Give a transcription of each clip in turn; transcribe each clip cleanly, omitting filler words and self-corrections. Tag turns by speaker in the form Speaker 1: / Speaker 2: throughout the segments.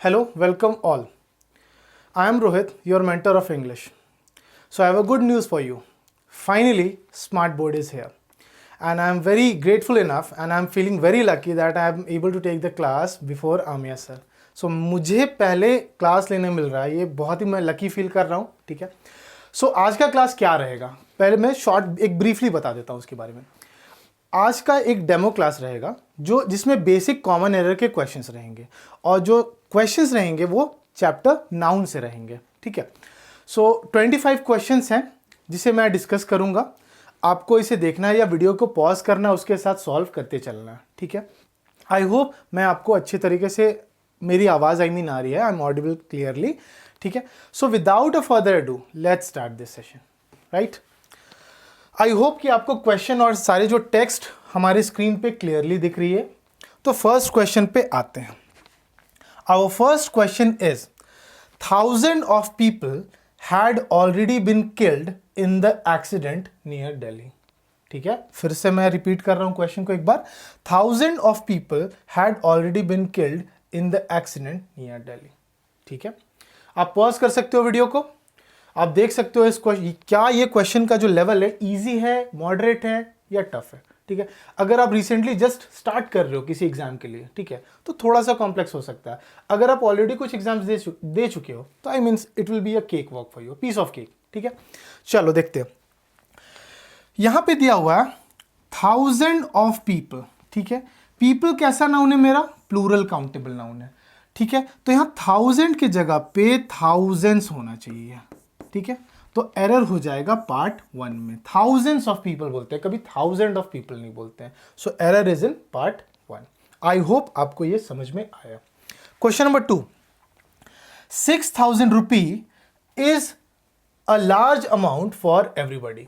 Speaker 1: Hello, welcome all. I am Rohit, your mentor of English. So I have a good news for you. Finally, Smartboard is here. And I am very grateful enough and I am feeling very lucky that I am able to take the class before Amia sir. So मुझे पहले class लेने मिल रहा है, ये बहुत ही मैं lucky feel कर रहा हूँ, ठीक है. सो आज का क्लास क्या रहेगा, पहले मैं शॉर्ट एक ब्रीफली बता देता हूँ उसके बारे में. आज का एक डेमो क्लास रहेगा जिसमें बेसिक कॉमन एरर के क्वेश्चंस रहेंगे और जो क्वेश्चंस रहेंगे वो चैप्टर नाउन से रहेंगे, ठीक है. सो 25 क्वेश्चंस हैं जिसे मैं डिस्कस करूंगा. आपको इसे देखना है या वीडियो को पॉज करना है, उसके साथ सॉल्व करते चलना है, ठीक है. आई होप मैं आपको अच्छे तरीके से, मेरी आवाज़ आ रही है, आई एम ऑडिबल क्लियरली, ठीक है. So without a further do let's start this session, right. I hope कि आपको क्वेश्चन और सारे जो टेक्स्ट हमारे स्क्रीन पे क्लियरली दिख रही है. तो फर्स्ट क्वेश्चन पे आते हैं. Our first question is 1000 of people had already been killed in the accident near Delhi. ठीक है, फिर से मैं रिपीट कर रहा हूं क्वेश्चन को एक बार. 1000 of people had already been killed in the accident near Delhi. ठीक है, आप पॉज कर सकते हो वीडियो को, आप देख सकते हो इस क्वेश्चन, क्या ये क्वेश्चन का जो लेवल है इजी है, मॉडरेट है या टफ है, ठीक है. अगर आप रिसेंटली जस्ट स्टार्ट कर रहे हो किसी एग्जाम के लिए, ठीक है, तो थोड़ा सा कॉम्प्लेक्स हो सकता है. अगर आप ऑलरेडी कुछ एग्जाम्स दे चुके हो तो I means it will be a cake walk for you, piece of cake, ठीक है. चलो देखते हैं. यहां पे दिया हुआ है 1000 of people, ठीक है. पीपल कैसा नाउन है मेरा, प्लूरल काउंटेबल नाउन है, ठीक है. तो यहां 1000 की जगह पे thousands होना चाहिए, ठीक है. तो एरर हो जाएगा पार्ट 1 में. thousands of people बोलते हैं, कभी 1000 of people नहीं बोलते हैं. So error is in part 1. I hope आपको ये समझ में आया. Question number 2. 6000 rupee is a large amount for everybody,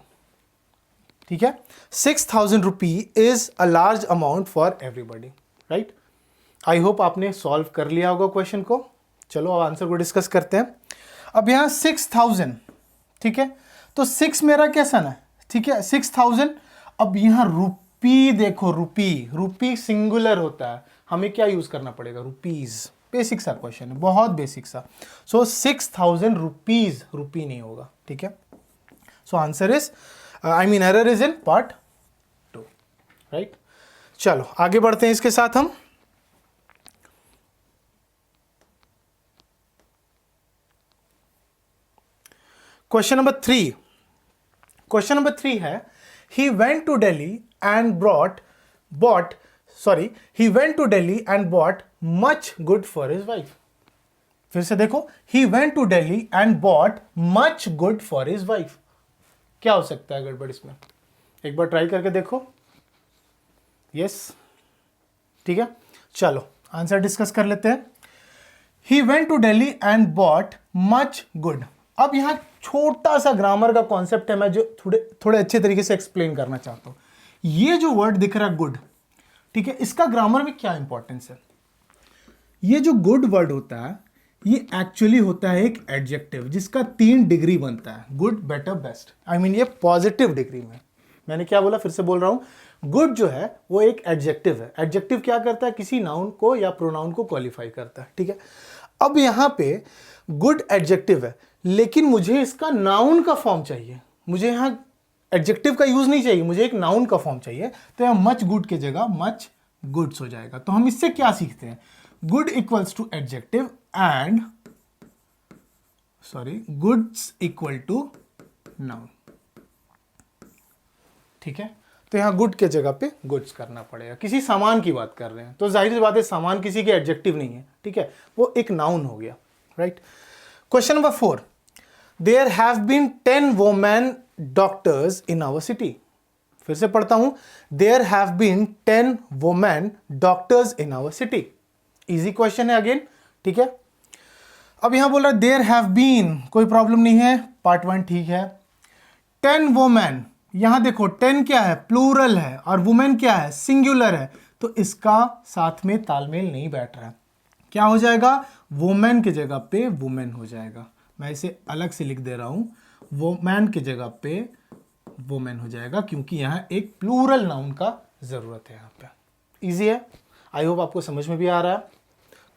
Speaker 1: ठीक है. 6000 रुपी is a large amount for everybody, right. I hope आपने सॉल्व कर लिया होगा क्वेश्चन को. चलो अब आंसर को डिस्कस करते हैं. अब यहां 6000, ठीक है, तो 6 मेरा कैसा ना, ठीक है, 6000. अब यहां रुपी देखो, रुपी सिंगुलर होता है, हमें क्या यूज करना पड़ेगा, रुपीज. बेसिक सा क्वेश्चन है, बहुत बेसिक सा. सो 6000 रुपीज, रुपी नहीं होगा, ठीक है. So answer is error is in part 2, right. चलो आगे बढ़ते हैं इसके साथ हम. Question number 3. क्वेश्चन नंबर 3 है, he went to Delhi and bought much good for his wife. फिर से देखो, he went to Delhi and bought much good for his wife. क्या हो सकता है गड़बड़ इसमें, एक बार ट्राई करके देखो. यस, ठीक है. चलो आंसर डिस्कस कर लेते हैं. he went to Delhi and bought much good. अब यहां छोटा सा ग्रामर का कॉन्सेप्ट है, मैं जो थोड़े अच्छे तरीके से एक्सप्लेन करना चाहता हूं. ये जो वर्ड दिख रहा है गुड, ठीक है, इसका ग्रामर में क्या इंपॉर्टेंस है. ये जो गुड वर्ड होता है ये एक्चुअली होता है एक एडजेक्टिव जिसका 3 डिग्री बनता है, गुड, बेटर, बेस्ट. ये पॉजिटिव डिग्री में. मैंने क्या बोला, फिर से बोल रहा हूं. गुड जो है वो एक एडजेक्टिव है. एडजेक्टिव क्या करता है, किसी नाउन को या प्रोनाउन को क्वालिफाई करता है, ठीक है. अब यहां पे गुड एडजेक्टिव है, लेकिन मुझे इसका नाउन का फॉर्म चाहिए. मुझे यहां एडजेक्टिव का यूज नहीं चाहिए, मुझे एक नाउन का फॉर्म चाहिए. तो यहां मच गुड की जगह मच गुड्स हो जाएगा. तो हम इससे क्या सीखते हैं, good equals to adjective and goods equal to noun, ठीक है. तो यहां गुड के जगह पे गुड्स करना पड़ेगा. किसी सामान की बात कर रहे हैं तो जाहिर सी बात है सामान किसी के एडजेक्टिव नहीं है, ठीक है, वो एक नाउन हो गया, right. Question number 4. There have been 10 women doctors in our city. फिर से पढ़ता हूं, there have been 10 women doctors in our city. Easy question है अगेन, ठीक है. अब यहां बोल रहा है देयर हैव बीन, कोई प्रॉब्लम नहीं है, पार्ट 1 ठीक है. 10 वुमेन, यहां देखो 10 क्या है, प्लूरल है, और वुमेन क्या है, सिंगुलर है. तो इसका साथ में तालमेल नहीं बैठ रहा है. क्या हो जाएगा, वुमेन की जगह पे वुमेन हो जाएगा. मैं इसे अलग से लिख दे रहा हूं, वुमेन की जगह पे वुमेन हो जाएगा, क्योंकि यहां एक प्लूरल नाउन का जरूरत है. यहां पे इजी है. आई होप आपको समझ में भी आ रहा है।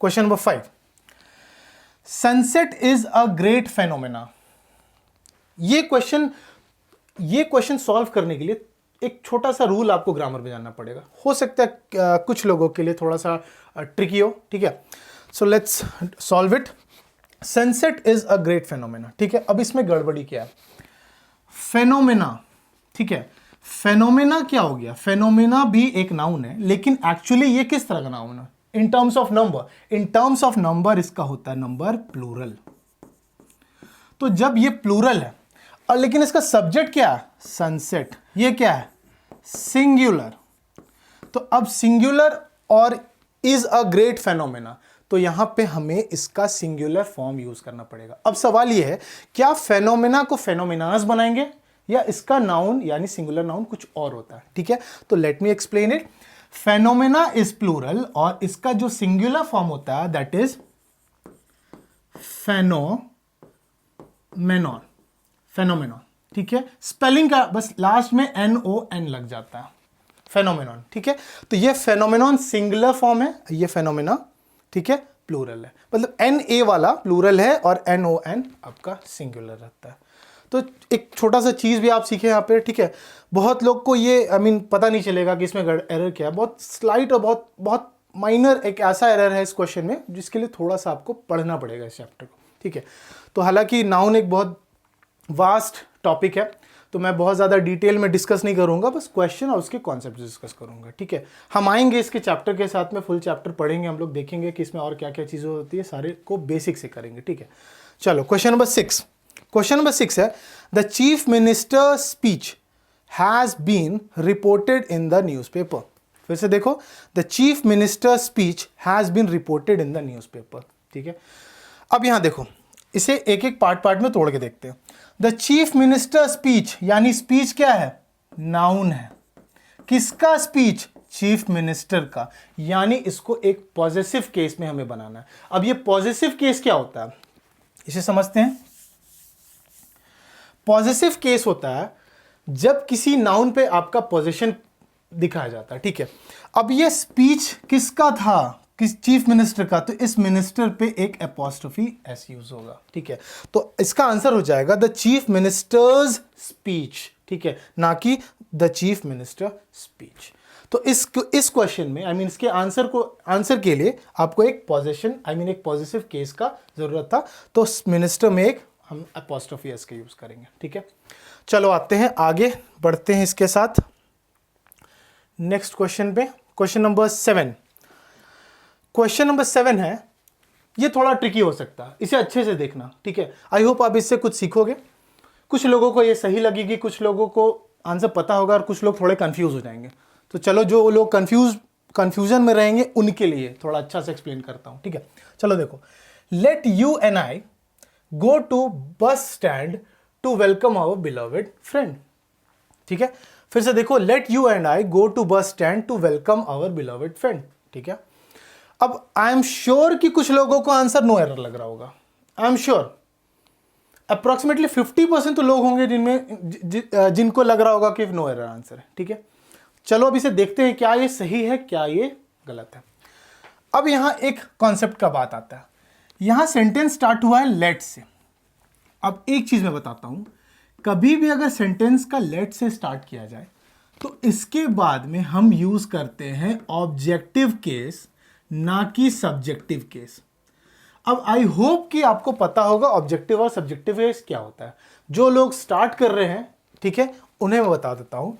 Speaker 1: Question number 5, sunset is a great phenomena. ये क्वेश्चन सॉल्व करने के लिए एक छोटा सा रूल आपको ग्रामर में जानना पड़ेगा। हो सकता है कुछ लोगों के लिए थोड़ा सा ट्रिकी हो, ठीक है। So let's solve it. Sunset is a great phenomena, ठीक है। अब इसमें गड़बड़ी क्या है, फेनोमेना, ठीक है। फेनोमेना क्या हो गया, फेनोमेना भी एक नाउन है, लेकिन एक्चुअली ये किस तरह का नाउन है, in terms of number. In terms of number इसका होता है नंबर प्लूरल। तो जब ये प्लूरल है और लेकिन इसका सब्जेक्ट क्या है, सनसेट, ये क्या है, सिंगुलर। तो अब सिंगुलर और इज अ ग्रेट फेनोमेना, तो यहां पे हमें इसका सिंगुलर फॉर्म यूज करना पड़ेगा। अब सवाल ये है, क्या फेनोमेना को फेनोमेनास बनाएंगे या इसका नाउन यानी सिंगुलर नाउन कुछ और होता है, ठीक है। तो let me explain it. Phenomena is plural और इसका जो सिंगुलर फॉर्म होता है दैट इज फेनोमेनॉन, फेनोमेनॉन, ठीक है। स्पेलिंग का बस लास्ट में NON लग जाता है, फेनोमेनॉन, ठीक है। तो ये फेनोमेनॉन सिंगुलर फॉर्म है, ये फेनोमेना, ठीक है, प्लूरल है। मतलब NA वाला प्लूरल है और NON आपका सिंगुलर रहता है। तो एक छोटा सा चीज भी आप सीखे यहाँ पे, ठीक है। बहुत लोग को ये पता नहीं चलेगा कि इसमें एरर क्या है। बहुत स्लाइट और बहुत बहुत माइनर एक ऐसा एरर है इस क्वेश्चन में जिसके लिए थोड़ा सा आपको पढ़ना पड़ेगा इस चैप्टर को, ठीक है। तो हालांकि नाउन एक बहुत वास्ट टॉपिक है, तो मैं बहुत ज़्यादा डिटेल में डिस्कस नहीं करूंगा, बस क्वेश्चन और उसके कॉन्सेप्ट डिस्कस करूंगा, ठीक है। हम आएंगे इसके चैप्टर के साथ में, फुल चैप्टर पढ़ेंगे हम लोग, देखेंगे कि इसमें और क्या क्या चीज़ें होती है, सारे को बेसिक से करेंगे, ठीक है। चलो क्वेश्चन नंबर 6। क्वेश्चन नंबर 6 है, the chief minister speech has been reported in the newspaper. फिर से देखो, the chief minister speech has been reported in the newspaper, ठीक है। अब यहां देखो, इसे एक एक पार्ट में तोड़ के देखते हैं। द चीफ मिनिस्टर स्पीच, यानी स्पीच क्या है, नाउन है। किसका स्पीच, चीफ मिनिस्टर का, यानी इसको एक पॉजिटिव केस में हमें बनाना है। अब ये पॉजिटिव केस क्या होता है, इसे समझते हैं। पॉजिटिव केस होता है जब किसी नाउन पे आपका पोजीशन दिखाया जाता है, ठीक है। अब ये स्पीच किसका था, किस चीफ मिनिस्टर का, तो इस मिनिस्टर पे एक एपोस्ट्रोफी एस यूज होगा, ठीक है। तो इसका आंसर हो जाएगा द चीफ मिनिस्टर्स स्पीच, ठीक है, ना कि द चीफ मिनिस्टर स्पीच। तो इस क्वेश्चन में इसके आंसर के लिए आपको एक पोजीशन एक पॉजिटिव केस का जरूरत था, तो मिनिस्टर में एक हम एपोस्ट्रोफी एस का यूज करेंगे, ठीक है। चलो आते हैं आगे, बढ़ते हैं इसके साथ नेक्स्ट क्वेश्चन पे। Question number 7। क्वेश्चन नंबर 7 है, ये थोड़ा ट्रिकी हो सकता है, इसे अच्छे से देखना, ठीक है। आई होप आप इससे कुछ सीखोगे। कुछ लोगों को ये सही लगेगी, कुछ लोगों को आंसर पता होगा और कुछ लोग थोड़े कंफ्यूज हो जाएंगे। तो चलो, जो लोग कंफ्यूजन में रहेंगे उनके लिए थोड़ा अच्छा से एक्सप्लेन करता हूं, ठीक है। चलो देखो, let you and I go to bus stand to welcome our beloved friend, ठीक है। फिर से देखो, let you and I go to bus stand to welcome our beloved friend, ठीक है। अब आई एम श्योर कि कुछ लोगों को आंसर नो एरर लग रहा होगा। आई एम श्योर अप्रोक्सीमेटली 50% तो लोग होंगे जिनको लग रहा होगा कि नो एरर आंसर है, ठीक है। चलो अब इसे देखते हैं, क्या ये सही है, क्या ये गलत है। अब यहां एक कॉन्सेप्ट का बात आता है। यहां सेंटेंस स्टार्ट हुआ है लेट से। अब एक चीज मैं बताता हूं, कभी भी अगर सेंटेंस का लेट से स्टार्ट किया जाए तो इसके बाद में हम यूज करते हैं ऑब्जेक्टिव केस, ना कि सब्जेक्टिव केस। अब आई होप कि आपको पता होगा ऑब्जेक्टिव और सब्जेक्टिव केस क्या होता है। जो लोग स्टार्ट कर रहे हैं, ठीक है, उन्हें मैं बता देता हूं।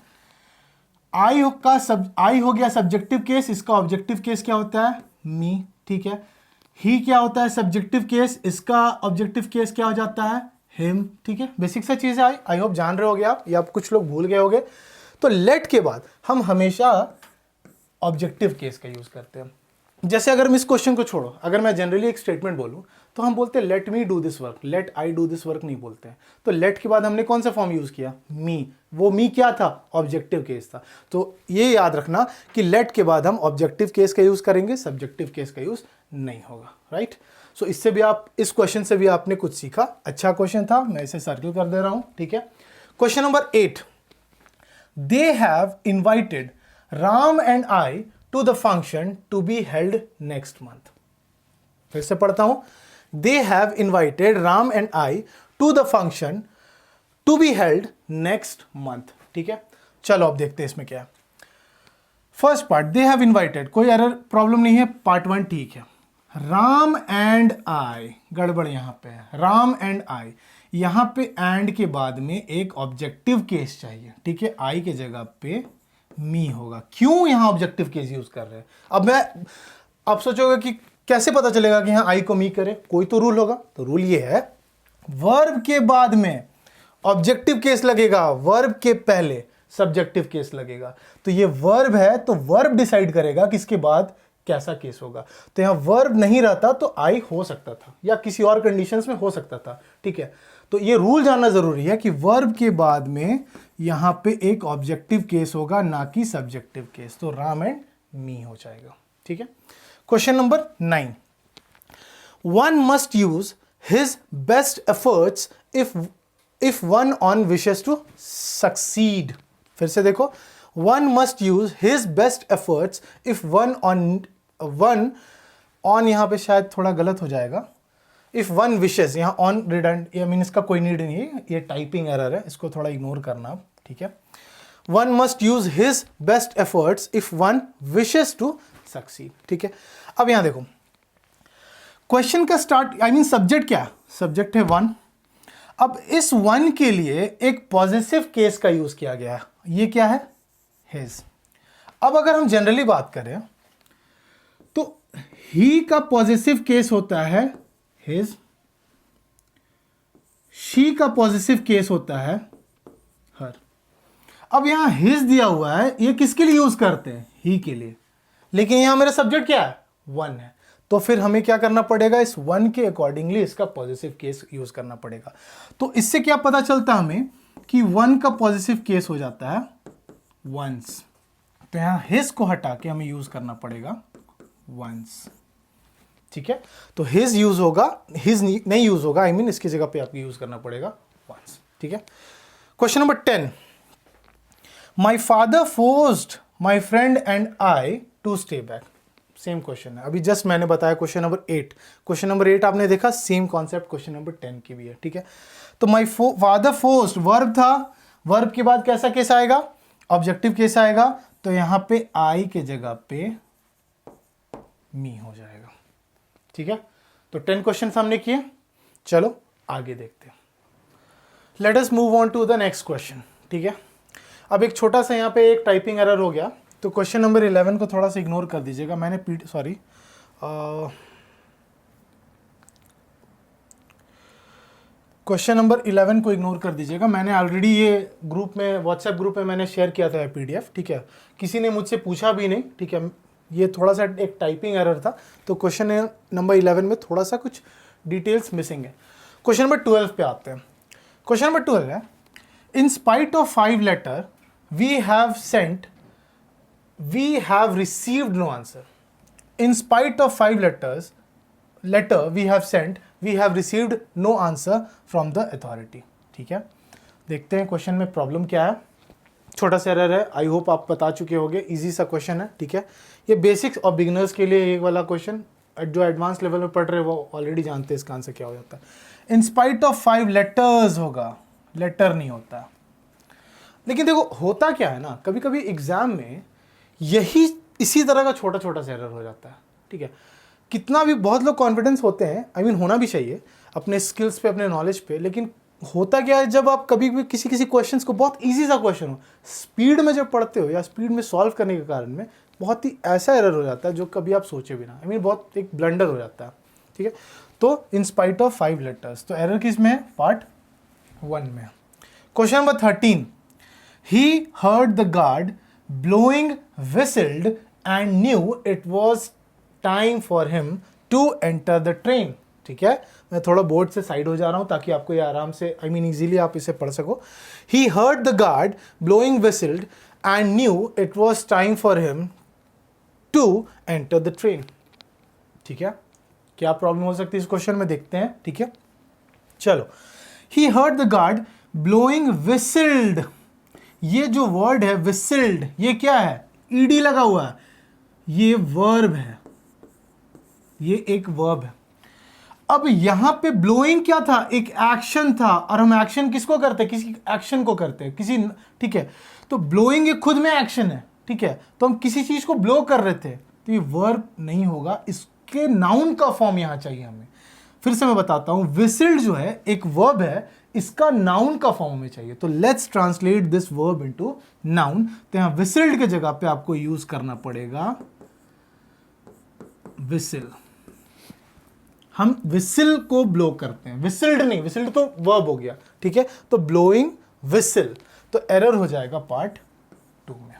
Speaker 1: आई हो गया सब्जेक्टिव केस, इसका ऑब्जेक्टिव केस क्या होता है, मी, ठीक है। ही क्या होता है सब्जेक्टिव केस, इसका ऑब्जेक्टिव केस क्या हो जाता है, हिम, ठीक है। बेसिक सा चीज है, आई होप जान रहे होगे आप, या आप कुछ लोग भूल गए होगे। तो लेट के बाद हम हमेशा ऑब्जेक्टिव केस का यूज करते हैं। जैसे अगर मैं इस क्वेश्चन को छोड़ो, अगर मैं जनरली एक स्टेटमेंट बोलूं तो हम बोलते हैं let me do this work, let I do this work नहीं बोलते हैं। तो लेट के बाद हमने कौन सा फॉर्म यूज किया, मी। वो मी क्या था, ऑब्जेक्टिव केस था। तो ये याद रखना कि लेट के बाद हम ऑब्जेक्टिव केस का यूज करेंगे, सब्जेक्टिव केस का यूज नहीं होगा, राइट। सो इससे भी आप, इस क्वेश्चन से भी आपने कुछ सीखा। अच्छा क्वेश्चन था, मैं इसे सर्कल कर दे रहा हूं, ठीक है। Question number 8, they have invited Ram and I to the function to be held next month. फिर से पढ़ता हूं, they have invited Ram and I to the function to be held next month. ठीक है, चलो अब देखते हैं इसमें क्या है। First part, they have invited, कोई एरर प्रॉब्लम नहीं है, पार्ट 1 ठीक है। राम एंड आई, गड़बड़ यहां पे है, राम एंड आई, यहां पे एंड के बाद में एक ऑब्जेक्टिव केस चाहिए। ठीक है, आई के जगह पे मी होगा। क्यों यहां ऑब्जेक्टिव केस यूज कर रहे हैं? अब सोचोगे कि कैसे पता चलेगा कि यहां आई को मी करे, कोई तो रूल होगा। तो रूल ये है, वर्ब के बाद में ऑब्जेक्टिव केस लगेगा, वर्ब के पहले सब्जेक्टिव केस लगेगा। तो ये वर्ब है, तो वर्ब डिसाइड करेगा कि इसके बाद कैसा केस होगा। तो यहां वर्ब नहीं रहता तो आई हो सकता था, या किसी और कंडीशंस में हो सकता था। ठीक है, तो ये रूल जानना जरूरी है कि वर्ब के बाद में यहां पे एक ऑब्जेक्टिव केस होगा, ना कि सब्जेक्टिव केस। तो राम एंड मी हो जाएगा। ठीक है, question number 9, one must use his best efforts if one on wishes to succeed. फिर से देखो, one must use his best efforts if one on यहां पे शायद थोड़ा गलत हो जाएगा। इफ वन विशेस, यहां ऑन रिडंड, आई मीन इसका कोई नीड नहीं है, ये टाइपिंग एरर है, इसको थोड़ा इग्नोर करना आप। ठीक है, one must use his best efforts if one wishes to succeed. ठीक है, अब यहां देखो, क्वेश्चन का स्टार्ट, आई मीन सब्जेक्ट क्या है? सब्जेक्ट है वन। अब इस वन के लिए एक पॉजिटिव केस का यूज किया गया है, ये क्या है? हिज। अब अगर हम जनरली बात करें तो ही का पॉजिटिव केस होता है हिज, शी का पॉजिटिव केस होता है हर। अब यहां हिज दिया हुआ है, ये किसके लिए यूज करते हैं? ही के लिए। लेकिन यहां मेरा सब्जेक्ट क्या है? वन है। तो फिर हमें क्या करना पड़ेगा? इस वन के अकॉर्डिंगली इसका पॉजिटिव केस यूज करना पड़ेगा। तो इससे क्या पता चलता हमें कि वन का पॉजिटिव केस हो जाता है वंस। तो यहां हिज को हटा के हमें यूज करना पड़ेगा वंस। ठीक है, तो हिज यूज होगा, हिज नहीं यूज होगा, आई मीन इसकी जगह पे आपको यूज करना पड़ेगा वंस। ठीक है, question number 10, my father forced my friend and I to stay back. Same question है, अभी जस्ट मैंने बताया क्वेश्चन नंबर 8। क्वेश्चन नंबर 8 आपने देखा, सेम कॉन्सेप्ट क्वेश्चन नंबर 10 की भी है। ठीक है, तो माई फादर फोर्स्ड, वर्ब था, वर्ब के बाद कैसा केस आएगा? ऑब्जेक्टिव केस आएगा। तो यहां पे आई के जगह पे मी हो जाएगा। ठीक है, तो 10 क्वेश्चन हमने किए। चलो आगे देखते हैं। Let us move on to the next question. ठीक है, अब एक छोटा सा यहाँ पे एक टाइपिंग एरर हो गया, तो क्वेश्चन नंबर 11 को थोड़ा सा इग्नोर कर दीजिएगा। मैंने क्वेश्चन नंबर 11 को इग्नोर कर दीजिएगा। मैंने ऑलरेडी ये ग्रुप में, व्हाट्सएप ग्रुप में मैंने शेयर किया था पीडीएफ। ठीक है, किसी ने मुझसे पूछा भी नहीं। ठीक है, ये थोड़ा सा एक टाइपिंग एरर था, तो क्वेश्चन नंबर 11 में थोड़ा सा कुछ डिटेल्स मिसिंग है। क्वेश्चन नंबर 12 पे आते हैं। क्वेश्चन नंबर 12 है, in spite of 5 letter we have received no answer. In spite of 5 letter we have received no answer from the authority. ठीक है, देखते हैं क्वेश्चन में प्रॉब्लम क्या है। छोटा सा एरर है, आई होप आप बता चुके होंगे, इजी सा क्वेश्चन है। ठीक है, ये बेसिक्स और बिगिनर्स के लिए ये वाला क्वेश्चन, जो एडवांस लेवल में पढ़ रहे हैं वो ऑलरेडी जानते हैं इसका आंसर क्या हो जाता है। इन स्पाइट ऑफ 5 लेटर्स होगा, लेटर नहीं होता। लेकिन देखो होता क्या है ना, कभी कभी एग्जाम में यही इसी तरह का छोटा छोटा सा एरर हो जाता है। ठीक है, कितना भी बहुत लोग कॉन्फिडेंस होते हैं, आई मीन होना भी चाहिए अपने स्किल्स पे, अपने नॉलेज पे, लेकिन होता क्या है, जब आप कभी भी किसी क्वेश्चंस को, बहुत इजी सा क्वेश्चन हो, स्पीड में जब पढ़ते हो या स्पीड में सॉल्व करने के कारण में बहुत ही ऐसा एरर हो जाता है जो कभी आप सोचे भी ना, आई मीन बहुत एक ब्लंडर हो जाता है। ठीक है, तो इन स्पाइट ऑफ 5 लेटर्स, तो एरर किस में है? पार्ट 1 में। Question number 13, he heard the guard blowing whistled and knew it was time for him to enter the train। ठीक है, मैं थोड़ा बोर्ड से साइड हो जा रहा हूं ताकि आपको ये आराम से, आई मीन इजीली आप इसे पढ़ सको। He heard the guard blowing whistled and knew it was time for him to enter the train। ठीक है, क्या प्रॉब्लम हो सकती है इस क्वेश्चन में, देखते हैं। ठीक है, चलो, He heard the guard blowing whistled, ये जो वर्ड है whistled, ये क्या है? ईडी लगा हुआ है। ये वर्ब है, ये एक वर्ब है। अब यहां पे ब्लोइंग क्या था, एक एक्शन था, और हम एक्शन किसको करते हैं, किसी एक्शन को करते हैं, किसी, ठीक है। तो ब्लोइंग ये खुद में एक्शन है, ठीक है। तो हम किसी चीज को ब्लो कर रहे थे, तो ये वर्ब नहीं होगा, इसके नाउन का फॉर्म यहां चाहिए हमें। फिर से मैं बताता हूं, विसिल्ड जो है एक वर्ब है, इसका नाउन का फॉर्म में चाहिए। तो let's translate this verb into noun. तो यहां विसिल्ड के जगह पे आपको यूज करना पड़ेगा विसिल। हम विसिल को ब्लो करते हैं, विसिल्ड नहीं, विसिल्ड तो वर्ब हो गया, ठीक है। तो ब्लोइंग विसिल, तो एरर हो जाएगा पार्ट 2 में,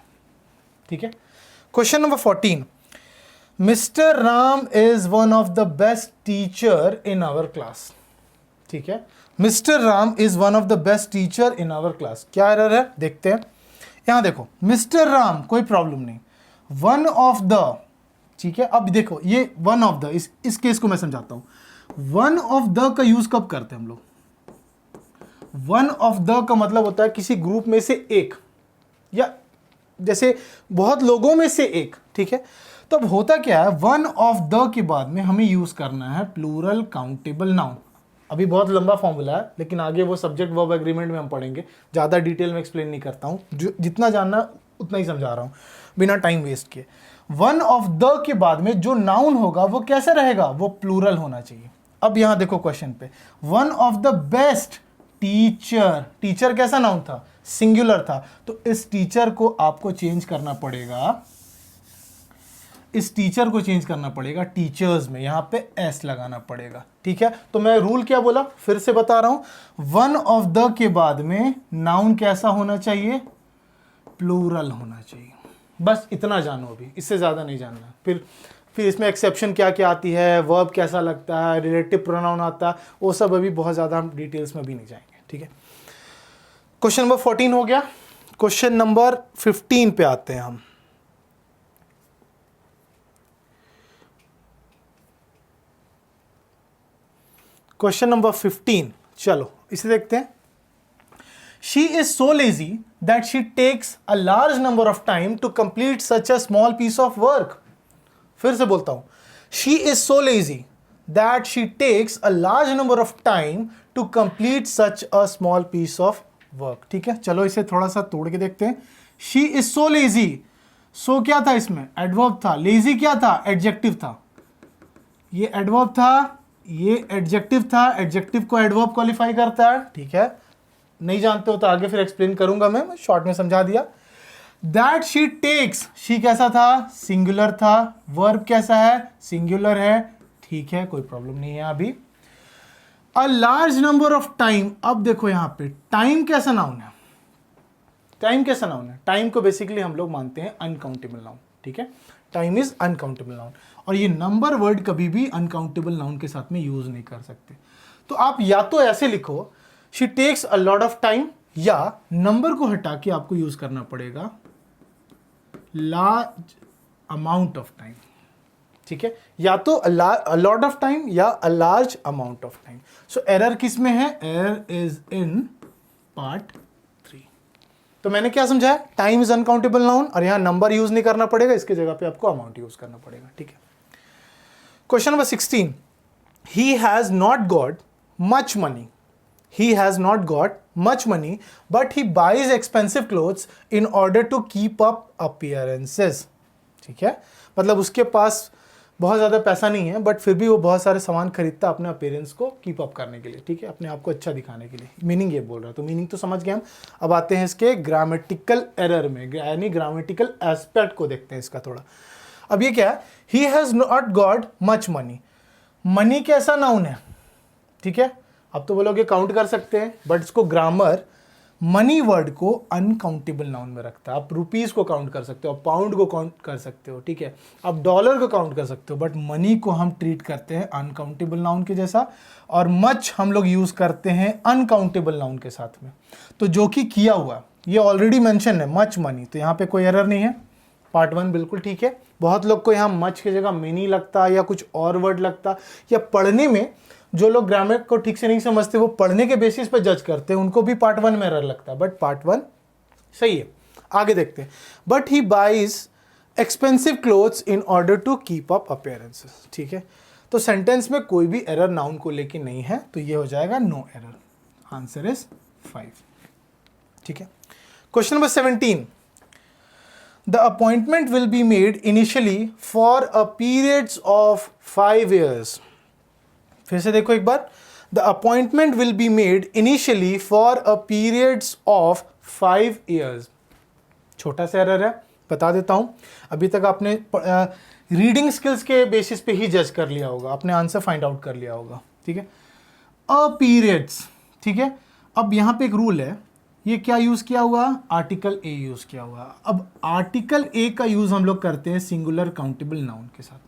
Speaker 1: ठीक है। Question number 14, mister Ram is one of the best teacher in our class, ठीक है। Mister Ram is one of the best teacher in our class, क्या एरर है देखते हैं। यहां देखो मिस्टर राम, कोई प्रॉब्लम नहीं, वन ऑफ द, ठीक है। अब देखो ये वन ऑफ द, इस केस को मैं समझाता हूं। वन ऑफ द का यूज कब करते हैं हम लोग, वन ऑफ द का मतलब होता है किसी ग्रुप में से एक, या जैसे बहुत लोगों में से एक, ठीक है। तो अब होता क्या है, वन ऑफ द के बाद में हमें यूज करना है प्लूरल काउंटेबल नाउन। अभी बहुत लंबा फॉर्मूला है, लेकिन आगे वो सब्जेक्ट वर्ब एग्रीमेंट में हम पढ़ेंगे, ज्यादा डिटेल में एक्सप्लेन नहीं करता हूं, जो जितना जानना उतना ही समझा रहा हूं बिना टाइम वेस्ट किए। वन ऑफ द के बाद में जो नाउन होगा वो कैसे रहेगा, वो प्लूरल होना चाहिए। अब यहां देखो क्वेश्चन पे, one of the best teacher, teacher कैसा नाउन था, सिंगुलर था। तो इस टीचर को आपको चेंज करना पड़ेगा, इस टीचर को चेंज करना पड़ेगा टीचर्स में, यहां पे एस लगाना पड़ेगा, ठीक है। तो मैं रूल क्या बोला, फिर से बता रहा हूं, वन ऑफ द के बाद में नाउन कैसा होना चाहिए, प्लूरल होना चाहिए। बस इतना जानो, अभी इससे ज्यादा नहीं जानना। फिर इसमें एक्सेप्शन क्या क्या आती है, वर्ब कैसा लगता है, रिलेटिव प्रोनाउन आता है, वो सब अभी बहुत ज्यादा हम डिटेल्स में भी नहीं जाएंगे, ठीक है। क्वेश्चन नंबर 14 हो गया। क्वेश्चन नंबर 15 पे आते हैं हम। क्वेश्चन नंबर 15, चलो इसे देखते हैं। She is so lazy that she takes a large number of time to complete such a small piece of work. फिर से बोलता हूं, she is so lazy that she takes a large number of time to complete such a small piece of work. ठीक है, चलो इसे थोड़ा सा तोड़ के देखते हैं। She is so lazy, so क्या था इसमें, एडवर्ब था, lazy क्या था, एडजेक्टिव था। ये एडवर्ब था, ये एडजेक्टिव था, एडजेक्टिव को एडवर्ब क्वालिफाई करता है, ठीक है। नहीं जानते हो तो आगे फिर एक्सप्लेन करूंगा, मैं शॉर्ट में समझा दिया। दैट शी टेक्स, शी कैसा था, सिंगुलर था, वर्ब कैसा है, सिंगुलर है, ठीक है, कोई प्रॉब्लम नहीं है अभी। A large number of time, अब देखो यहां पे टाइम कैसा नाउन है, टाइम कैसा नाउन है, टाइम को बेसिकली हम लोग मानते हैं अनकाउंटेबल नाउन, ठीक है। टाइम इज अनकाउंटेबल नाउन, और ये नंबर वर्ड कभी भी अनकाउंटेबल नाउन के साथ में यूज नहीं कर सकते। तो आप या तो ऐसे लिखो, she takes a lot of time, या नंबर को हटा के आपको यूज करना पड़ेगा लार्ज अमाउंट ऑफ टाइम, ठीक है। या तो अ लॉट ऑफ टाइम या a large amount of time. So error किस में है, एरर इज इन पार्ट 3। तो मैंने क्या समझाया, टाइम इज अनकाउंटेबल नाउन, और यहां नंबर यूज नहीं करना पड़ेगा, इसके जगह पे आपको अमाउंट यूज करना पड़ेगा, ठीक है। Question number 16, he has not got much money, he has not got much money but he buys expensive clothes in order to keep up appearances, ठीक है। मतलब उसके पास बहुत ज़्यादा पैसा नहीं है, बट फिर भी वो बहुत सारे सामान खरीदता अपने अपीयरेंस को कीप अप करने के लिए, ठीक है, अपने आप को अच्छा दिखाने के लिए। मीनिंग ये बोल रहा है, तो मीनिंग तो समझ गए हम। अब आते हैं इसके ग्रामेटिकल एरर में, यानी ग्रामेटिकल एस्पेक्ट को देखते हैं इसका थोड़ा। अब ये क्या है, he has not got much money, money कैसा नाउन है, ठीक है। अब तो बोलोगे काउंट कर सकते हैं, बट इसको ग्रामर मनी वर्ड को अनकाउंटेबल नाउन में रखता है। आप रुपीस को काउंट कर सकते हो, पाउंड को काउंट कर सकते हो, ठीक है, आप डॉलर को काउंट कर सकते हो, बट मनी को हम ट्रीट करते हैं अनकाउंटेबल नाउन के जैसा, और मच हम लोग यूज करते हैं अनकाउंटेबल नाउन के साथ में। तो जो कि किया हुआ, ये ऑलरेडी मेंशन है मच मनी, तो यहाँ पे कोई एरर नहीं है, पार्ट 1 बिल्कुल ठीक है। बहुत लोग को यहाँ मच की जगह मिनी लगता, या कुछ और वर्ड लगता, या पढ़ने में जो लोग ग्रामर को ठीक से नहीं समझते, वो पढ़ने के बेसिस पे जज करते हैं, उनको भी पार्ट 1 में एरर लगता है, बट पार्ट 1 सही है। आगे देखते हैं, but he buys expensive clothes in order to keep up appearances. ठीक है, तो सेंटेंस में कोई भी एरर नाउन को लेके नहीं है, तो ये हो जाएगा नो एरर। Answer is 5। ठीक है, question number 17, the appointment will be made initially for a periods of 5 years। फिर से देखो एक बार, the appointment will be made initially for a periods of 5 years। छोटा सा एरर है, बता देता हूं। अभी तक आपने रीडिंग स्किल्स के बेसिस पे ही जज कर लिया होगा, आपने आंसर फाइंड आउट कर लिया होगा। ठीक है, अ पीरियड्स। ठीक है, अब यहां पे एक रूल है, ये क्या यूज किया हुआ, आर्टिकल ए यूज किया हुआ। अब आर्टिकल ए का यूज हम लोग करते हैं सिंगुलर काउंटेबल नाउन के साथ,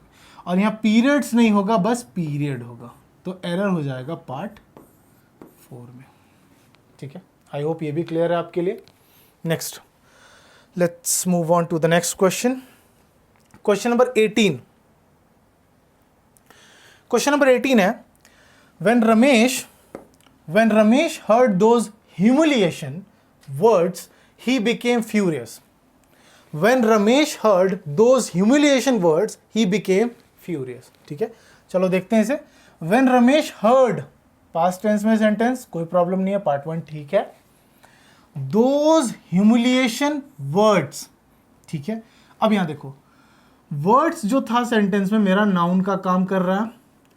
Speaker 1: और यहां पीरियड्स नहीं होगा, बस पीरियड होगा, तो एरर हो जाएगा पार्ट 4 में। ठीक है, आई होप ये भी क्लियर है आपके लिए। Next, let's move on to the next question. Question number 18। Question number 18 है, when Ramesh heard those humiliation words, he became furious. When Ramesh heard those humiliation words, he became furious. ठीक है, चलो देखते हैं इसे। When Ramesh heard, past tense में sentence, कोई problem नहीं है, पार्ट 1 ठीक है। Those humiliation words, ठीक है। अब यहां देखो, वर्ड्स जो था सेंटेंस में मेरा नाउन का काम कर रहा है।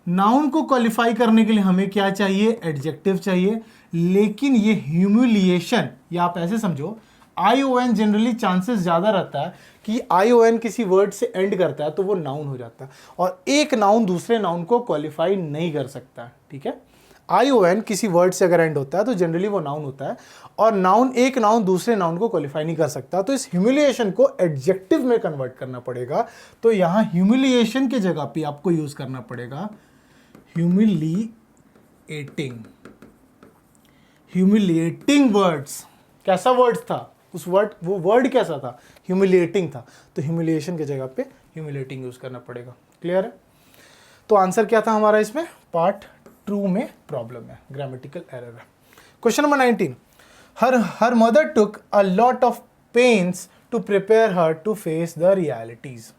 Speaker 1: नाउन को क्वालिफाई करने के लिए हमें क्या चाहिए, एडजेक्टिव चाहिए, लेकिन ये ह्यूमिलिएशन, या आप ऐसे समझो, ION जनरली चांसेस ज्यादा रहता है कि ION किसी वर्ड से एंड करता है तो वो नाउन हो जाता है, और एक नाउन दूसरे नाउन को क्वालिफाई नहीं कर सकता। ठीक है, ION किसी वर्ड से अगर एंड होता है तो जनरली वो नाउन होता है, और नाउन एक नाउन दूसरे नाउन को क्वालिफाई नहीं कर सकता, तो इस ह्यूमिलिएशन को एडजेक्टिव में कन्वर्ट करना पड़ेगा। तो यहां ह्यूमिलिएशन की जगह पे आपको यूज करना पड़ेगा ह्यूमिलिएटिंग वर्ड्स। कैसा वर्ड था वो वर्ड कैसा था, ह्यूमिलिएटिंग था, तो ह्यूमिलिएशन की जगह पे ह्यूमिलिएटिंग यूज करना पड़ेगा। क्लियर है, तो आंसर क्या था हमारा इसमें, पार्ट 2 में प्रॉब्लम है, ग्रामेटिकल एरर है। Question number 19, her mother took a lot of pains to prepare her to face the realities.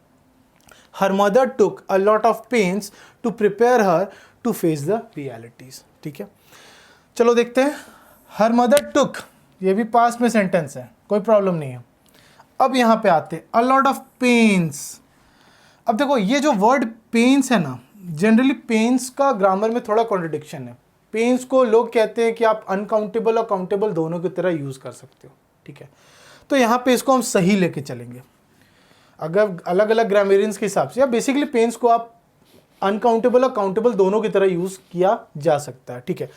Speaker 1: Her mother took a lot of pains to prepare her to face the realities. ठीक है, चलो देखते हैं। her mother took, ये भी past में sentence है, कोई प्रॉब्लम नहीं है। अब यहां पे आते हैं, a lot of pains। अब देखो, ये जो वर्ड पेन्स है ना, जनरली पेन्स का ग्रामर में थोड़ा कॉन्ट्रडिक्शन है। पेन्स को लोग कहते हैं कि आप अनकाउंटेबल और काउंटेबल दोनों की तरह यूज कर सकते हो। ठीक है, तो यहां पे इसको हम सही लेके चलेंगे। अगर अलग अलग ग्रामेरियंस के हिसाब से, या बेसिकली पेन्स को आप अनकाउंटेबल और काउंटेबल दोनों की तरह यूज किया जा सकता है। ठीक है,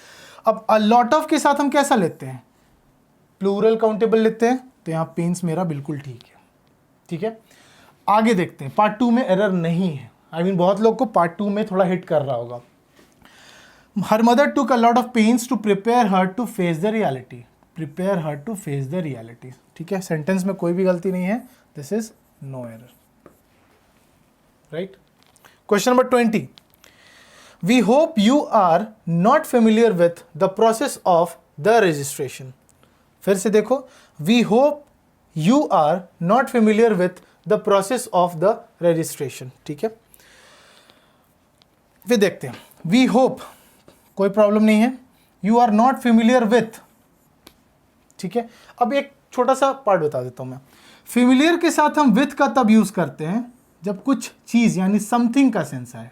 Speaker 1: अब अ लॉट ऑफ के साथ हम कैसा लेते हैं, प्लूरल काउंटेबल लेते हैं, तो यहां पेन्स मेरा बिल्कुल ठीक है। ठीक है, आगे देखते हैं, पार्ट 2 में एरर नहीं है। बहुत लोग को पार्ट 2 में थोड़ा हिट कर रहा होगा। Her mother took a lot of pains to prepare her to face the reality. Prepare her to face the reality. ठीक है, सेंटेंस में कोई भी गलती नहीं है, this is no error. Right, question number 20, we hope you are not familiar with the process of the registration. फिर से देखो, we hope you are not familiar with the process of the registration. ठीक है, फिर देखते हैं, we hope, कोई problem नहीं है, you are not familiar with. ठीक है, अब एक छोटा सा पार्ट बता देता हूं मैं। फेमिलियर के साथ हम विथ का तब यूज करते हैं जब कुछ चीज यानी समथिंग का सेंस आए।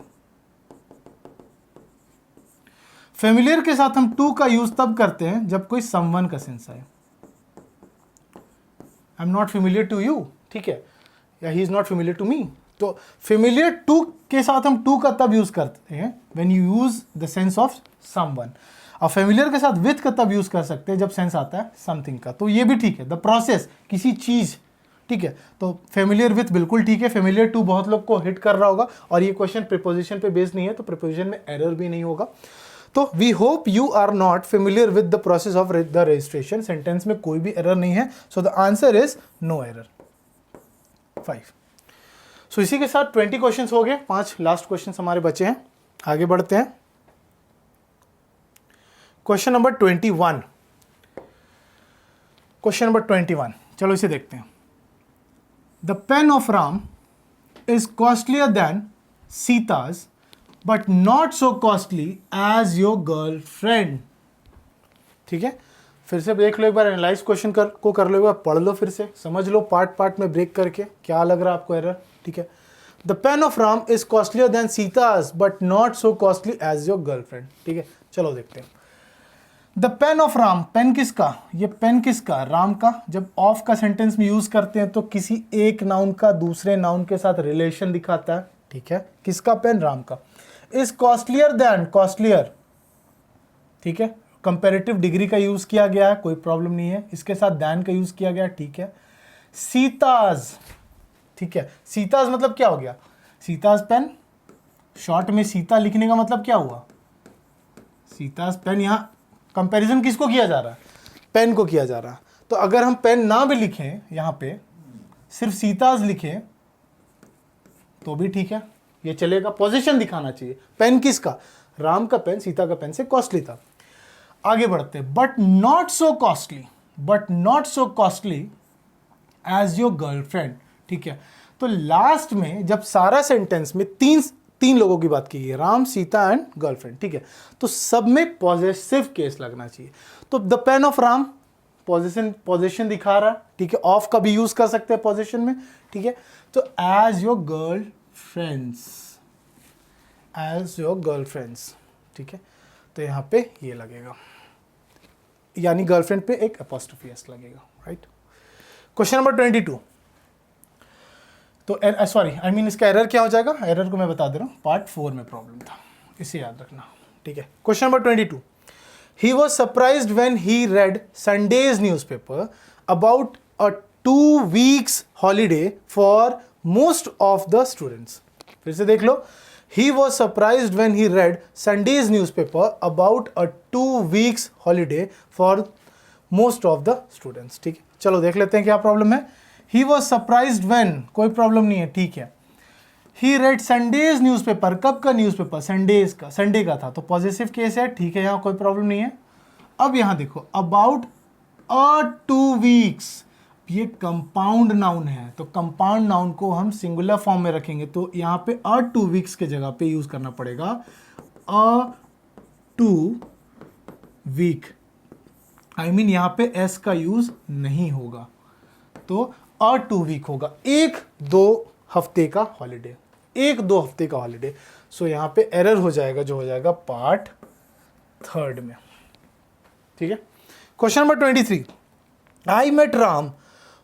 Speaker 1: फेमिलियर के साथ हम टू का यूज तब करते हैं जब कोई समवन का सेंस आए। I am not familiar to you, ठीक है, या he is not familiar to me. तो फेमिलियर टू के साथ हम टू का तब यूज करते हैं when you use the sense of someone. अब फेमिलियर के साथ विथ का तब यूज कर सकते हैं जब सेंस आता है समथिंग का, तो ये भी ठीक है, द प्रोसेस, किसी चीज। ठीक है, तो फेमिलियर विथ बिल्कुल ठीक है। फेमिलियर टू बहुत लोग को हिट कर रहा होगा, और ये क्वेश्चन प्रीपोजिशन पे बेस्ड नहीं है, तो प्रीपोजिशन में एरर भी नहीं होगा। तो we hope you are not familiar with the process of the registration, sentence में कोई भी एरर नहीं है, so the answer is no error. 5। So इसी के साथ 20 क्वेश्चंस हो गए, 5 लास्ट क्वेश्चंस हमारे बचे हैं। आगे बढ़ते हैं, क्वेश्चन नंबर 21। क्वेश्चन नंबर 21, चलो इसे देखते हैं। The pen of Ram is costlier than Sita's but not so costly as your girlfriend. ठीक है, फिर से देख लो एक बार, एनालाइज क्वेश्चन कर लो एक बार, पढ़ लो, फिर से समझ लो पार्ट पार्ट में ब्रेक करके क्या लग रहा है आपको एरर। ठीक है, the pen of Ram is costlier than Sita's but not so costly as your girlfriend. ठीक है, चलो देखते हैं। The pen of Ram, pen किसका, ये पेन किसका, राम का। जब ऑफ का सेंटेंस में यूज करते हैं तो किसी एक नाउन का दूसरे नाउन के साथ रिलेशन दिखाता है। ठीक है, किसका पेन, राम का। इज कॉस्टलियर देन, कॉस्टलियर, ठीक है, कंपैरेटिव डिग्री का यूज किया गया है, कोई प्रॉब्लम नहीं है। इसके साथ दैन का यूज किया गया, ठीक है। सीताज, ठीक है, सीताज मतलब क्या हो गया, सीताज पेन, शॉर्ट में सीता लिखने का मतलब क्या हुआ, सीताज पेन। यहां कंपैरिजन किसको किया जा रहा है, पेन को किया जा रहा है। तो अगर हम पेन ना भी लिखें, यहां पे सिर्फ सीताज लिखें तो भी ठीक है, ये चलेगा। पोजीशन दिखाना चाहिए, पेन किसका, राम का पेन सीता का पेन से कॉस्टली था। आगे बढ़ते हैं, but not so costly, but not so costly as your girlfriend. ठीक है, तो लास्ट में जब सारा सेंटेंस में तीन लोगों की बात की है, राम, सीता एंड गर्लफ्रेंड। ठीक है, तो सब में पॉजिटिव केस लगना चाहिए। तो the pen of Ram position दिखा रहा है। ठीक है, ऑफ का भी यूज कर सकते हैं पोजीशन में। ठीक है, तो as your girlfriends, as your girlfriends. ठीक है, तो यहां पे ये लगेगा, यानी गर्लफ्रेंड पे एक अपॉस्ट्रोफी एस लगेगा, राइट। Question number 22। तो सॉरी, आई मीन इसका एरर क्या हो जाएगा, एरर को मैं बता दे रहा हूं, पार्ट 4 में प्रॉब्लम था, इसे याद रखना। ठीक है, question number 22। He was surprised when he red Sundays newspaper about a 2 weeks holiday for most of the students. फिर से देख लो, he was surprised when he read Sunday's newspaper about a 2 weeks holiday for most of the students। ठीक है, चलो देख लेते हैं क्या प्रॉब्लम है। he was surprised when, कोई प्रॉब्लम नहीं है, ठीक है। he read Sunday's newspaper, कब का न्यूज़पेपर, संडेज का, संडे का था, तो पॉजिटिव केस है, ठीक है, यहाँ कोई प्रॉब्लम नहीं है। अब यहाँ देखो, about a 2 weeks, ये कंपाउंड नाउन है, तो कंपाउंड नाउन को हम सिंगुलर फॉर्म में रखेंगे, तो यहां पे अ 2 weeks के जगह पे यूज करना पड़ेगा अ 2 week। आई मीन यहां पे एस का यूज नहीं होगा, तो अ 2 week होगा, 1-2 हफ्ते का हॉलीडे, 1-2 हफ्ते का हॉलीडे। सो यहां पे एरर हो जाएगा, जो हो जाएगा पार्ट 3 में। ठीक है, question number 23। I met Ram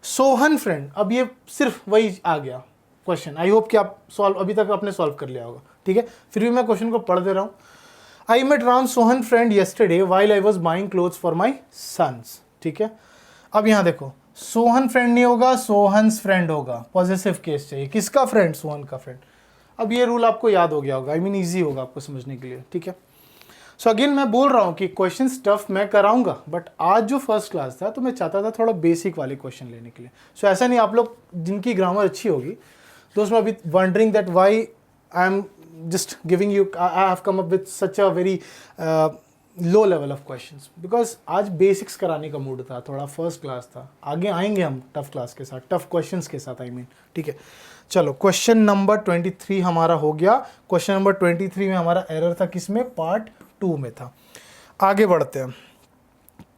Speaker 1: Sohan friend. अब ये सिर्फ वही आ गया क्वेश्चन, आई होप कि आप सॉल्व अभी तक आपने सॉल्व कर लिया होगा। ठीक है, फिर भी मैं क्वेश्चन को पढ़ दे रहा हूँ। I met Ram Sohan friend yesterday while I was buying clothes for my sons. ठीक है, अब यहाँ देखो, सोहन फ्रेंड नहीं होगा, सोहन्स फ्रेंड होगा, पॉजिटिव केस चाहिए। किसका फ्रेंड, सोहन का फ्रेंड। अब ये रूल आपको याद हो गया होगा, आई मीन ईजी होगा आपको समझने के लिए। ठीक है, सो अगेन मैं बोल रहा हूँ कि क्वेश्चन टफ मैं कराऊंगा, बट आज जो फर्स्ट क्लास था तो मैं चाहता था थोड़ा बेसिक वाले क्वेश्चन लेने के लिए। सो ऐसा नहीं, आप लोग जिनकी ग्रामर अच्छी होगी, दोस्त में अभी wondering that why I am just giving you, I have come up with such a very low level of questions, because आज बेसिक्स कराने का मूड था, थोड़ा फर्स्ट क्लास था। आगे आएंगे हम टफ क्लास के साथ, टफ क्वेश्चंस के साथ, आई मीन। ठीक है, चलो क्वेश्चन नंबर 23 हमारा हो गया। क्वेश्चन नंबर 23 में हमारा एरर था किसमें, पार्ट 2 में था। आगे बढ़ते हैं,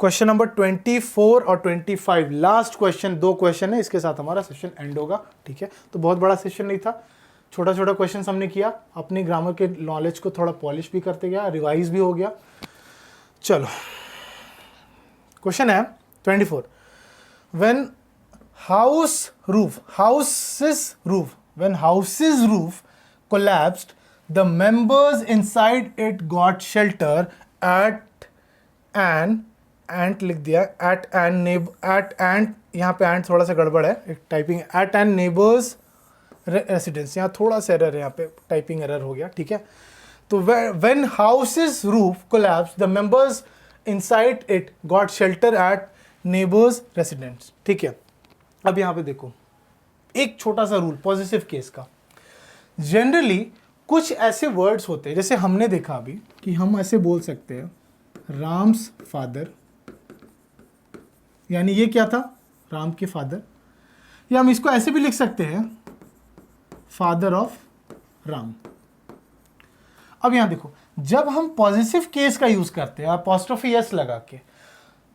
Speaker 1: क्वेश्चन नंबर 24 और 25, लास्ट क्वेश्चन, 2 क्वेश्चन है, इसके साथ हमारा सेशन एंड होगा। ठीक है, तो बहुत बड़ा सेशन नहीं था, छोटा छोटा क्वेश्चन हमने किया, अपनी ग्रामर के नॉलेज को थोड़ा पॉलिश भी करते गया, रिवाइज भी हो गया। चलो क्वेश्चन है 24। When house's roof collapsed, the members inside it got shelter at an लिख दिया, at an, यहाँ पे and थोड़ा सा गड़बड़ है, एक typing, at an neighbor's residence, यहाँ थोड़ा सा एरर है, यहाँ पे टाइपिंग एरर हो गया। ठीक है, तो when house's roof collapsed, the members inside it got shelter at neighbor's residence। ठीक है, अब यहाँ पे देखो, एक छोटा सा रूल पॉजिटिव केस का। जनरली कुछ ऐसे वर्ड्स होते हैं, जैसे हमने देखा अभी कि हम ऐसे बोल सकते हैं, राम्स फादर, यानी ये क्या था, राम के फादर। या हम इसको ऐसे भी लिख सकते हैं, फादर ऑफ राम। अब यहां देखो, जब हम पॉजिटिव केस का यूज करते हैं अपॉस्ट्रोफी एस लगा के,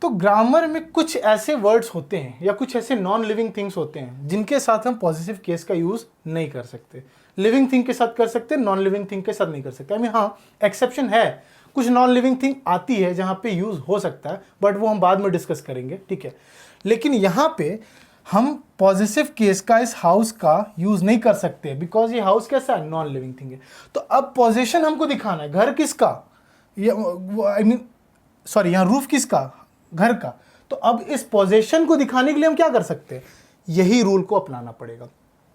Speaker 1: तो ग्रामर में कुछ ऐसे वर्ड्स होते हैं या कुछ ऐसे नॉन लिविंग थिंग्स होते हैं जिनके साथ हम पॉजिटिव केस का यूज नहीं कर सकते। लिविंग थिंग के साथ कर सकते हैं, नॉन लिविंग थिंग के साथ नहीं कर सकते। हाँ, एक्सेप्शन है, कुछ नॉन लिविंग थिंग आती है जहां पे यूज हो सकता है, बट वो हम बाद में डिस्कस करेंगे, ठीक है। लेकिन यहां पे हम पॉजिटिव केस का इस हाउस का यूज नहीं कर सकते बिकॉज ये हाउस कैसा है, नॉन लिविंग थिंग है। तो अब पोजीशन हमको दिखाना है, घर किसका, आई मीन सॉरी, यहाँ रूफ किसका, घर का। तो अब इस पोजीशन को दिखाने के लिए हम क्या कर सकते हैं, यही रूल को अपनाना पड़ेगा।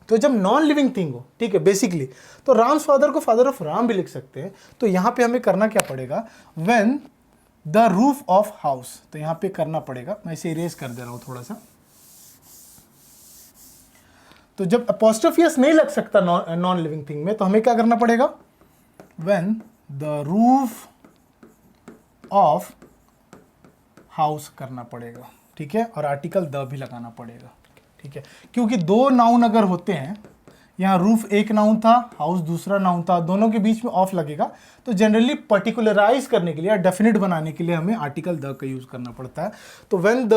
Speaker 1: तो जब नॉन लिविंग थिंग हो, ठीक है, बेसिकली, तो राम्स फादर को फादर ऑफ राम भी लिख सकते हैं। तो यहां पे हमें करना क्या पड़ेगा, when the roof of house, तो यहां पे करना पड़ेगा, मैं इसे इरेज कर दे रहा हूं थोड़ा सा। तो जब अपोस्ट्रोफियस नहीं लग सकता नॉन लिविंग थिंग में, तो हमें क्या करना पड़ेगा, when the roof of house करना पड़ेगा, ठीक है, और आर्टिकल द भी लगाना पड़ेगा, ठीक है। क्योंकि दो नाउन अगर होते हैं, यहाँ रूफ एक नाउन था, हाउस दूसरा नाउन था, दोनों के बीच में ऑफ लगेगा, तो जनरली पर्टिकुलराइज करने के लिए या डेफिनेट बनाने के लिए हमें आर्टिकल द का यूज करना पड़ता है। तो when the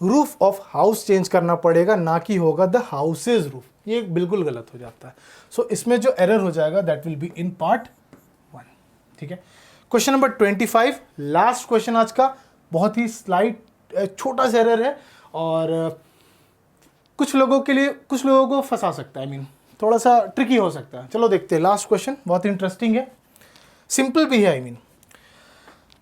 Speaker 1: roof of house change करना पड़ेगा, ना कि होगा द हाउसेज रूफ, ये बिल्कुल गलत हो जाता है। सो इसमें जो एरर हो जाएगा that will be in part 1, ठीक है। क्वेश्चन नंबर 25, लास्ट क्वेश्चन आज का, बहुत ही स्लाइट छोटा सा एरर है और कुछ लोगों के लिए, कुछ लोगों को फंसा सकता है, आई मीन थोड़ा सा ट्रिकी हो सकता है। चलो देखते हैं, लास्ट क्वेश्चन बहुत इंटरेस्टिंग है, सिंपल भी है, I mean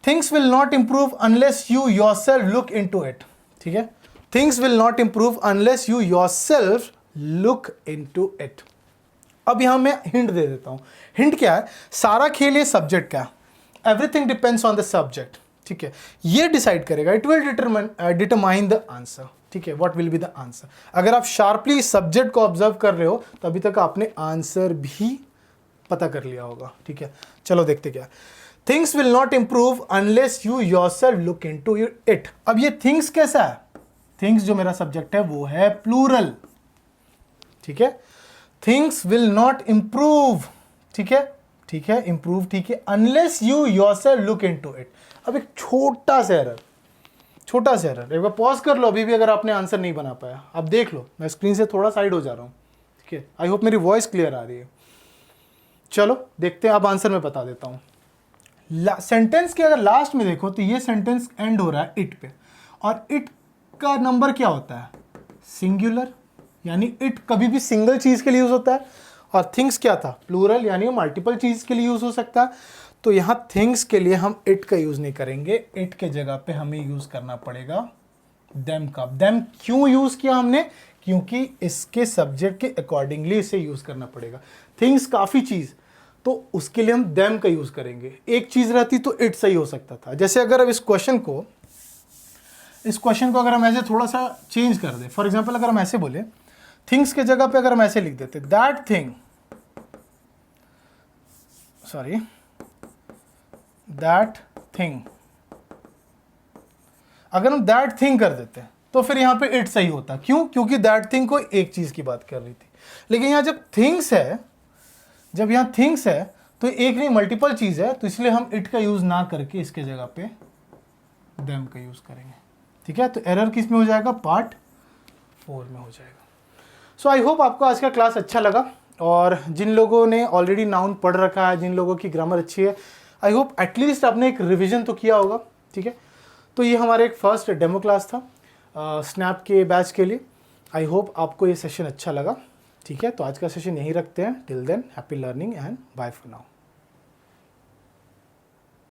Speaker 1: things will not improve unless you yourself look into it, ठीक है। Things will not improve unless you yourself look into it. अब यहां मैं हिंट दे देता हूं। हिंट क्या है, सारा खेल ये सब्जेक्ट का, everything depends on the subject, ठीक है। ये डिसाइड करेगा, it will determine the answer, ठीक है, what will be the answer. अगर आप शार्पली सब्जेक्ट को ऑब्जर्व कर रहे हो तो अभी तक आपने आंसर भी पता कर लिया होगा, ठीक है। चलो देखते क्या, things will not improve unless you yourself look into it. अब ये थिंग्स कैसा है, थिंग्स जो मेरा सब्जेक्ट है वो है प्लूरल, ठीक है। थिंग्स विल नॉट इंप्रूव, ठीक है, ठीक है, इंप्रूव, ठीक है, unless you yourself look into it. अब एक छोटा सा एरर, छोटा सा एरर, एक बार पॉज कर लो अभी भी अगर आपने आंसर नहीं बना पाया। अब देख लो, मैं स्क्रीन से थोड़ा साइड हो जा रहा हूँ, ठीक है। आई होप मेरी वॉइस क्लियर आ रही है। चलो देखते हैं, अब आंसर मैं बता देता हूँ। सेंटेंस के अगर लास्ट में देखो तो ये सेंटेंस एंड हो रहा है इट पे, और इट का नंबर क्या होता है, सिंगुलर, यानी इट कभी भी सिंगल चीज के लिए यूज होता है, और थिंग्स क्या था, प्लूरल, यानी मल्टीपल चीज के लिए यूज हो सकता है। तो यहां थिंग्स के लिए हम इट का यूज नहीं करेंगे, इट के जगह पे हमें यूज करना पड़ेगा देम का। देम क्यों यूज किया हमने, क्योंकि इसके सब्जेक्ट के अकॉर्डिंगली इसे यूज करना पड़ेगा। थिंग्स काफी चीज, तो उसके लिए हम देम का यूज करेंगे। एक चीज रहती तो इट सही हो सकता था। जैसे अगर अब इस क्वेश्चन को अगर हम ऐसे थोड़ा सा चेंज कर दें, फॉर एग्जाम्पल अगर हम ऐसे बोले, थिंग्स के जगह पे अगर हम ऐसे लिख देते, that thing, sorry, that thing, अगर हम दैट थिंग कर देते तो फिर यहां पे इट सही होता। क्यों, क्योंकि दैट थिंग को एक चीज की बात कर रही थी। लेकिन यहां जब थिंग्स है, जब यहां थिंग्स है तो एक नहीं मल्टीपल चीज है, तो इसलिए हम इट का यूज ना करके इसके जगह पे देम का यूज करेंगे, ठीक है। तो एरर किस में हो जाएगा, पार्ट 4 में हो जाएगा। सो आई होप आपको आज का क्लास अच्छा लगा, और जिन लोगों ने ऑलरेडी नाउन पढ़ रखा है, जिन लोगों की ग्रामर अच्छी है, आई होप एटलीस्ट आपने एक रिवीजन तो किया होगा, ठीक है। तो ये हमारा एक फर्स्ट डेमो क्लास था स्नैप के बैच के लिए। आई होप आपको ये सेशन अच्छा लगा, ठीक है। तो आज का सेशन यहीं रखते हैं। Till then, happy learning and bye for now.